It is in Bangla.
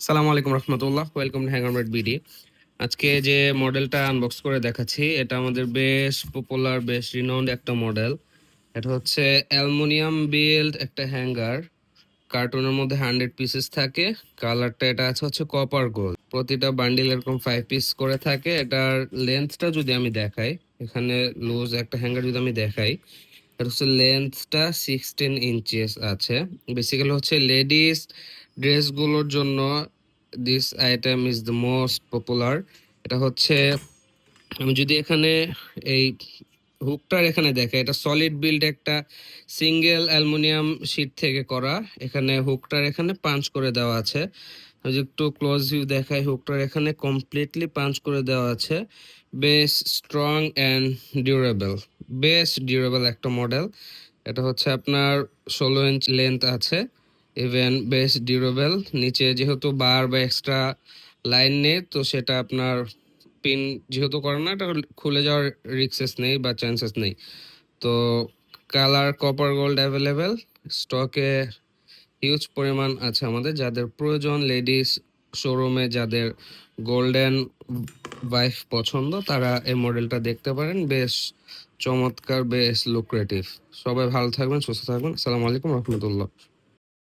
সালামু আলাইকুম রহমতুল্লাহ, ওয়েলকাম টু হ্যাঙ্গারমেড বিডি। আজকে যে মডেলটা আনবক্স করে দেখাচ্ছি, এটা আমাদের বেশ পপুলার, বেশ রিনাউন্ড একটা মডেল। এটা হচ্ছে অ্যালুমিনিয়াম বিল্ড একটা হ্যাঙ্গার। কার্টুনের মধ্যে 100 পিসেস থাকে। কালারটা এটা আছে হচ্ছে কপার গোল্ড। প্রতিটা বান্ডিল এরকম 5 পিস করে থাকে। এটার লেন্থটা যদি আমি দেখাই, এখানে লুজ একটা হ্যাঙ্গার যদি আমি দেখাই, এটা হচ্ছে লেন্থটা 16 ইঞ্চেস আছে। বেসিক্যালি হচ্ছে লেডিস ড্রেসগুলোর জন্য this item is the most popular. এটা হচ্ছে, আমি যদি এখানে এই হুকটার এখানে দেখে, এটা সলিড বিল্ড একটা সিঙ্গেল অ্যালুমিনিয়াম শিট থেকে করা। এখানে হুকটার এখানে পাঞ্চ করে দেওয়া আছে। আমি যদি একটু ক্লোজ ভিউ দেখাই, হুকটার এখানে কমপ্লিটলি পাঞ্চ করে দেওয়া আছে। বেশ স্ট্রং অ্যান্ড ডিউরেবল, বেশ ডিউরেবল একটা মডেল। এটা হচ্ছে আপনার 16 ইঞ্চ লেন্থ আছে। ইভেন বেশ ডিউরেবল। নিচে যেহেতু বার বা এক্সট্রা লাইন নেই, তো সেটা আপনার পিন যেহেতু করে না, এটা খুলে যাওয়ার রিক্সেস নেই বা চান্সেস নেই। তো কালার কপার গোল্ড অ্যাভেলেবেল স্টকে হিউজ পরিমাণ আছে। আমাদের যাদের প্রয়োজন, লেডিস শোরুমে যাদের গোল্ডেন ওয়াইফ পছন্দ, তারা এই মডেলটা দেখতে পারেন। বেশ চমৎকার, বেশ লুক্রেটিভ। সবাই ভালো থাকবেন, সুস্থ থাকবেন। আসসালামু আলাইকুম রহমতুল্লাহ।